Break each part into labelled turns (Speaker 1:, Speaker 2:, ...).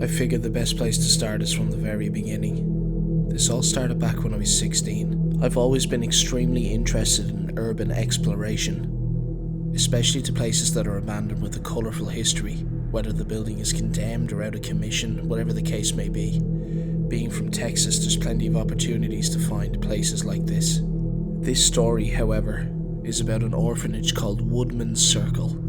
Speaker 1: I figured the best place to start is from the very beginning. This all started back when I was 16. I've always been extremely interested in urban exploration, especially to places that are abandoned with a colourful history, whether the building is condemned or out of commission, whatever the case may be. Being from Texas, there's plenty of opportunities to find places like this. This story, however, is about an orphanage called Woodman's Circle.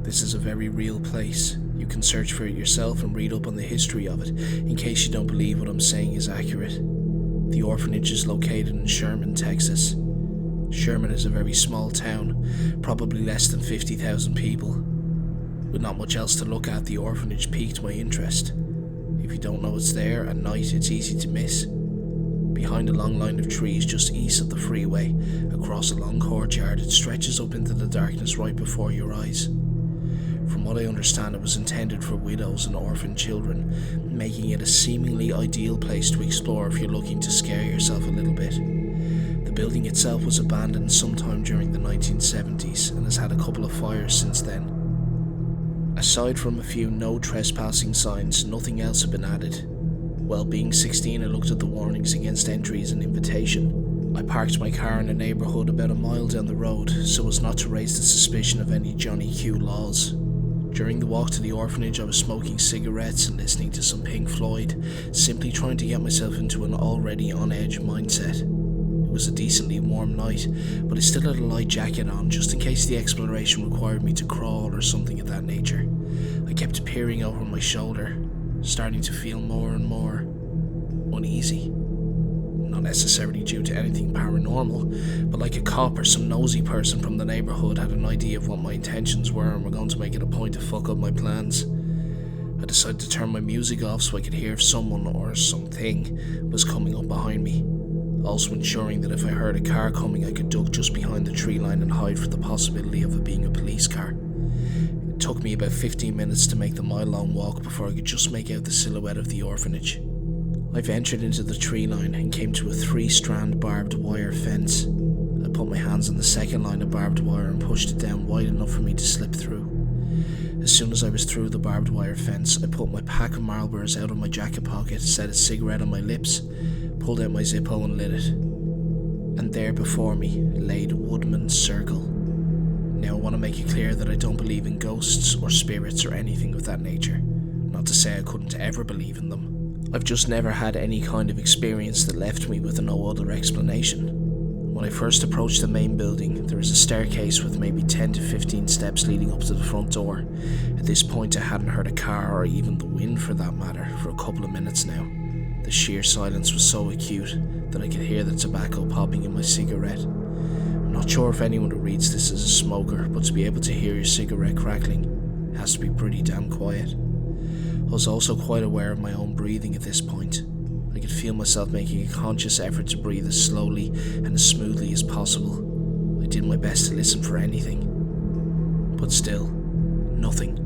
Speaker 1: This is a very real place. You can search for it yourself and read up on the history of it, in case you don't believe what I'm saying is accurate. The orphanage is located in Sherman, Texas. Sherman is a very small town, probably less than 50,000 people. With not much else to look at, the orphanage piqued my interest. If you don't know it's there, at night it's easy to miss. Behind a long line of trees just east of the freeway, across a long courtyard, it stretches up into the darkness right before your eyes. From what I understand, it was intended for widows and orphan children, making it a seemingly ideal place to explore if you're looking to scare yourself a little bit. The building itself was abandoned sometime during the 1970s and has had a couple of fires since then. Aside from a few no trespassing signs, nothing else had been added. Well, being 16, I looked at the warnings against entry as an invitation. I parked my car in a neighbourhood about a mile down the road so as not to raise the suspicion of any Johnny Q laws. During the walk to the orphanage, I was smoking cigarettes and listening to some Pink Floyd, simply trying to get myself into an already on-edge mindset. It was a decently warm night, but I still had a light jacket on just in case the exploration required me to crawl or something of that nature. I kept peering over my shoulder, starting to feel more and more uneasy. Not necessarily due to anything paranormal, but like a cop or some nosy person from the neighbourhood had an idea of what my intentions were and were going to make it a point to fuck up my plans. I decided to turn my music off so I could hear if someone or something was coming up behind me, also ensuring that if I heard a car coming I could duck just behind the tree line and hide for the possibility of it being a police car. It took me about 15 minutes to make the mile-long walk before I could just make out the silhouette of the orphanage. I ventured into the tree line and came to a 3-strand barbed wire fence. I put my hands on the second line of barbed wire and pushed it down wide enough for me to slip through. As soon as I was through the barbed wire fence, I pulled my pack of Marlboros out of my jacket pocket, set a cigarette on my lips, pulled out my Zippo and lit it. And there before me laid Woodman's Circle. Now I want to make it clear that I don't believe in ghosts or spirits or anything of that nature. Not to say I couldn't ever believe in them. I've just never had any kind of experience that left me with no other explanation. When I first approached the main building, there was a staircase with maybe 10 to 15 steps leading up to the front door. At this point I hadn't heard a car, or even the wind for that matter, for a couple of minutes now. The sheer silence was so acute that I could hear the tobacco popping in my cigarette. I'm not sure if anyone who reads this is a smoker, but to be able to hear your cigarette crackling has to be pretty damn quiet. I was also quite aware of my own breathing at this point. I could feel myself making a conscious effort to breathe as slowly and as smoothly as possible. I did my best to listen for anything, but still, nothing.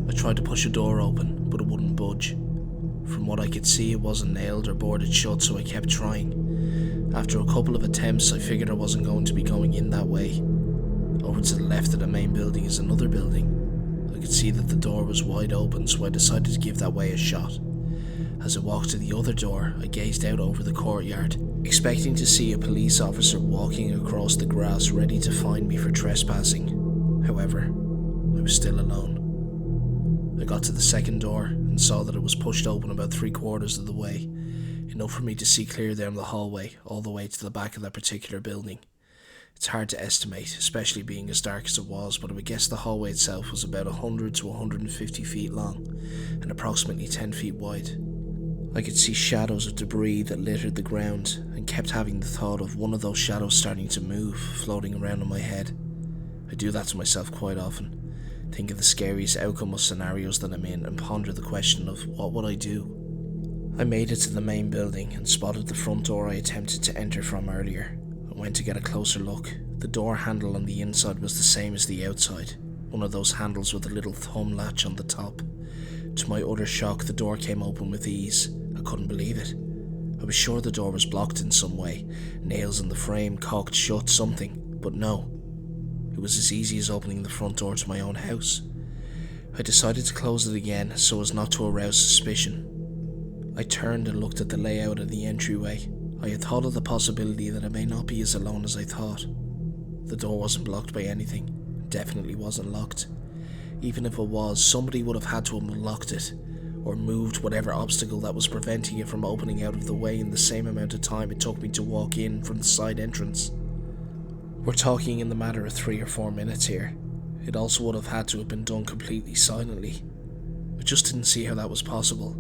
Speaker 1: I tried to push a door open, but it wouldn't budge. From what I could see, it wasn't nailed or boarded shut, so I kept trying. After a couple of attempts, I figured I wasn't going to be going in that way. Over to the left of the main building is another building. I could see that the door was wide open, so I decided to give that way a shot. As I walked to the other door, I gazed out over the courtyard, expecting to see a police officer walking across the grass ready to fine me for trespassing. However, I was still alone. I got to the second door and saw that it was pushed open about 3/4 of the way, enough for me to see clear down the hallway all the way to the back of that particular building. It's hard to estimate, especially being as dark as it was, but I would guess the hallway itself was about 100 to 150 feet long and approximately 10 feet wide. I could see shadows of debris that littered the ground and kept having the thought of one of those shadows starting to move, floating around in my head. I do that to myself quite often, think of the scariest outcome of scenarios that I'm in and ponder the question of what would I do. I made it to the main building and spotted the front door I attempted to enter from earlier. I went to get a closer look. The door handle on the inside was the same as the outside, one of those handles with a little thumb latch on the top. To my utter shock, the door came open with ease. I couldn't believe it. I was sure the door was blocked in some way, nails in the frame, caulked shut, something, but no. It was as easy as opening the front door to my own house. I decided to close it again so as not to arouse suspicion. I turned and looked at the layout of the entryway. I had thought of the possibility that I may not be as alone as I thought. The door wasn't blocked by anything, definitely wasn't locked. Even if it was, somebody would have had to have unlocked it, or moved whatever obstacle that was preventing it from opening out of the way in the same amount of time it took me to walk in from the side entrance. We're talking in the matter of 3 or 4 minutes here. It also would have had to have been done completely silently. I just didn't see how that was possible.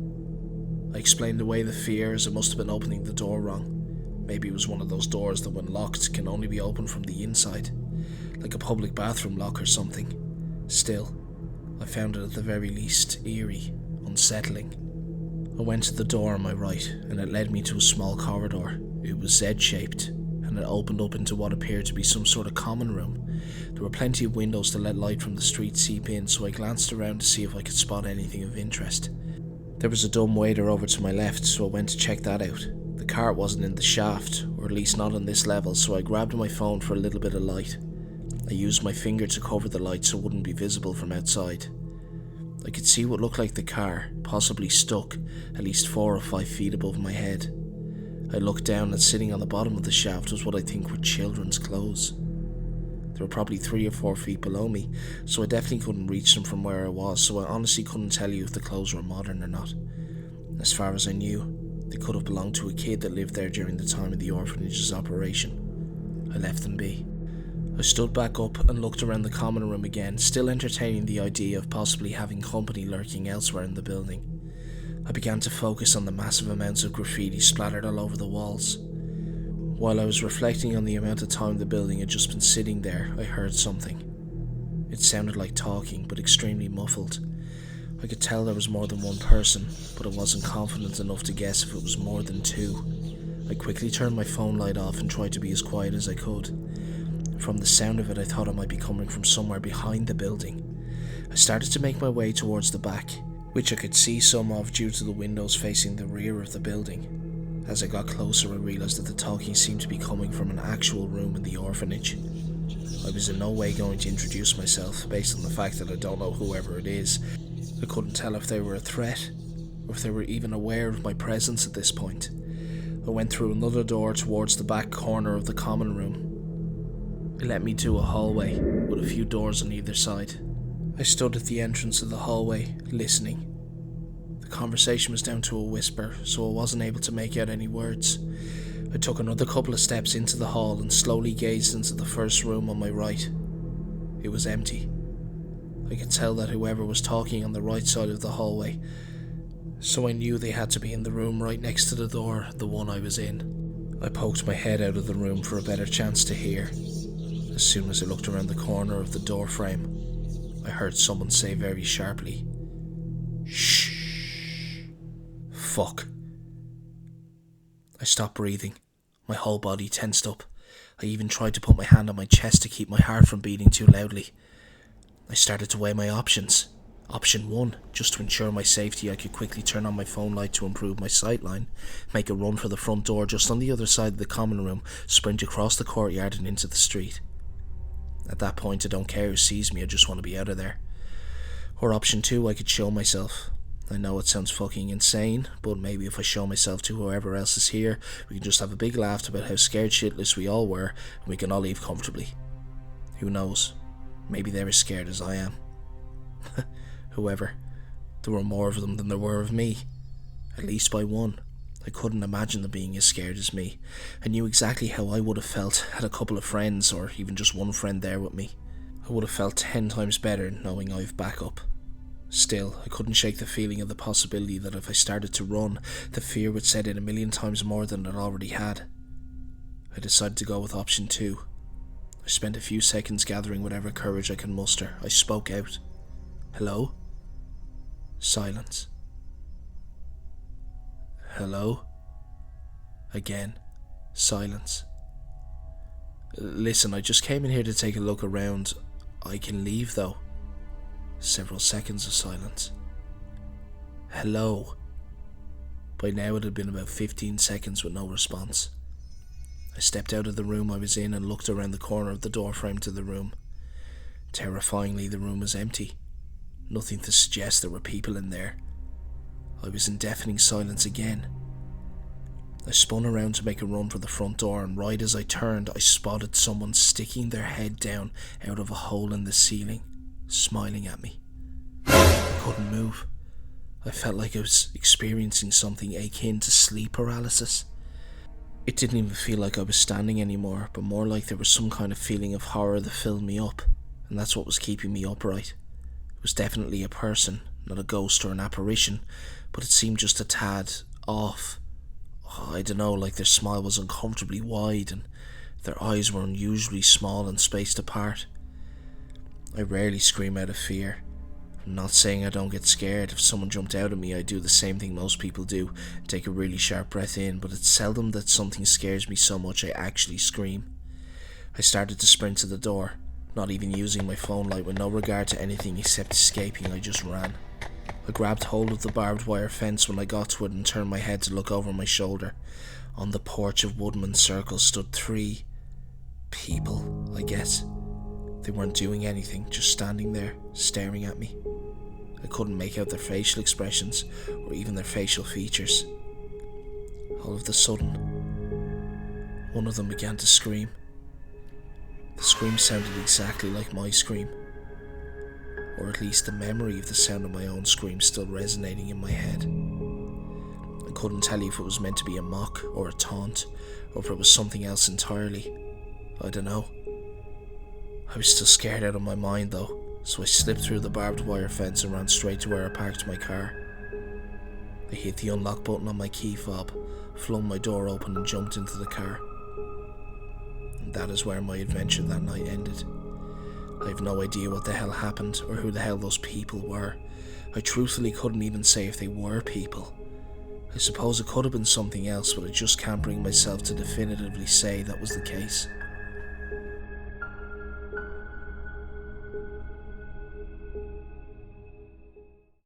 Speaker 1: I explained away the fear as it must have been opening the door wrong. Maybe it was one of those doors that when locked can only be opened from the inside, like a public bathroom lock or something. Still, I found it at the very least eerie, unsettling. I went to the door on my right and it led me to a small corridor. It was Z-shaped and it opened up into what appeared to be some sort of common room. There were plenty of windows to let light from the street seep in, so I glanced around to see if I could spot anything of interest. There was a dumb waiter over to my left, so I went to check that out. The cart wasn't in the shaft, or at least not on this level, so I grabbed my phone for a little bit of light. I used my finger to cover the light so it wouldn't be visible from outside. I could see what looked like the car, possibly stuck, at least 4 or 5 feet above my head. I looked down and sitting on the bottom of the shaft was what I think were children's clothes. They were probably 3 or 4 feet below me, so I definitely couldn't reach them from where I was, so I honestly couldn't tell you if the clothes were modern or not. As far as I knew, they could have belonged to a kid that lived there during the time of the orphanage's operation. I left them be. I stood back up and looked around the common room again, still entertaining the idea of possibly having company lurking elsewhere in the building. I began to focus on the massive amounts of graffiti splattered all over the walls. While I was reflecting on the amount of time the building had just been sitting there, I heard something. It sounded like talking, but extremely muffled. I could tell there was more than one person, but I wasn't confident enough to guess if it was more than 2. I quickly turned my phone light off and tried to be as quiet as I could. From the sound of it, I thought it might be coming from somewhere behind the building. I started to make my way towards the back, which I could see some of due to the windows facing the rear of the building. As I got closer, I realised that the talking seemed to be coming from an actual room in the orphanage. I was in no way going to introduce myself, based on the fact that I don't know whoever it is. I couldn't tell if they were a threat, or if they were even aware of my presence at this point. I went through another door towards the back corner of the common room. It led me to a hallway, with a few doors on either side. I stood at the entrance of the hallway, listening. The conversation was down to a whisper, so I wasn't able to make out any words. I took another couple of steps into the hall and slowly gazed into the first room on my right. It was empty. I could tell that whoever was talking on the right side of the hallway, so I knew they had to be in the room right next to the door, the one I was in. I poked my head out of the room for a better chance to hear. As soon as I looked around the corner of the door frame, I heard someone say very sharply, "Shh." Fuck. I stopped breathing. My whole body tensed up. I even tried to put my hand on my chest to keep my heart from beating too loudly. I started to weigh my options. Option 1, just to ensure my safety, I could quickly turn on my phone light to improve my sightline, make a run for the front door just on the other side of the common room, sprint across the courtyard and into the street. At that point, I don't care who sees me, I just want to be out of there. Or option 2, I could show myself. I know it sounds fucking insane, but maybe if I show myself to whoever else is here, we can just have a big laugh about how scared shitless we all were, and we can all leave comfortably. Who knows? Maybe they're as scared as I am. Whoever. There were more of them than there were of me. At least by one. I couldn't imagine them being as scared as me. I knew exactly how I would have felt had a couple of friends, or even just one friend there with me. I would have felt 10 times better knowing I've backup. Still, I couldn't shake the feeling of the possibility that if I started to run, the fear would set in 1,000,000 times more than it already had. I decided to go with option 2. I spent a few seconds gathering whatever courage I could muster. I spoke out. "Hello?" Silence. "Hello?" Again. Silence. "Listen, I just came in here to take a look around. I can leave though." Several seconds of silence. "Hello?" By now it had been about 15 seconds with no response. I stepped out of the room I was in and looked around the corner of the doorframe to the room. Terrifyingly, the room was empty. Nothing to suggest there were people in there. I was in deafening silence again. I spun around to make a run for the front door, and right as I turned, I spotted someone sticking their head down out of a hole in the ceiling, smiling at me. I couldn't move. I felt like I was experiencing something akin to sleep paralysis. It didn't even feel like I was standing anymore, but more like there was some kind of feeling of horror that filled me up, and that's what was keeping me upright. It was definitely a person, not a ghost or an apparition, but it seemed just a tad off. I don't know, like their smile was uncomfortably wide and their eyes were unusually small and spaced apart. I rarely scream out of fear. I'm not saying I don't get scared. If someone jumped out at me, I'd do the same thing most people do, take a really sharp breath in, but it's seldom that something scares me so much I actually scream. I started to sprint to the door, not even using my phone light, with no regard to anything except escaping. I just ran. I grabbed hold of the barbed wire fence when I got to it and turned my head to look over my shoulder. On the porch of Woodman Circle stood 3 people, I guess. They weren't doing anything, just standing there, staring at me. I couldn't make out their facial expressions or even their facial features. All of a sudden, one of them began to scream. The scream sounded exactly like my scream, or at least the memory of the sound of my own scream still resonating in my head. I couldn't tell you if it was meant to be a mock or a taunt, or if it was something else entirely. I don't know. I was still scared out of my mind though, so I slipped through the barbed wire fence and ran straight to where I parked my car. I hit the unlock button on my key fob, flung my door open and jumped into the car. And that is where my adventure that night ended. I have no idea what the hell happened or who the hell those people were. I truthfully couldn't even say if they were people. I suppose it could have been something else, but I just can't bring myself to definitively say that was the case.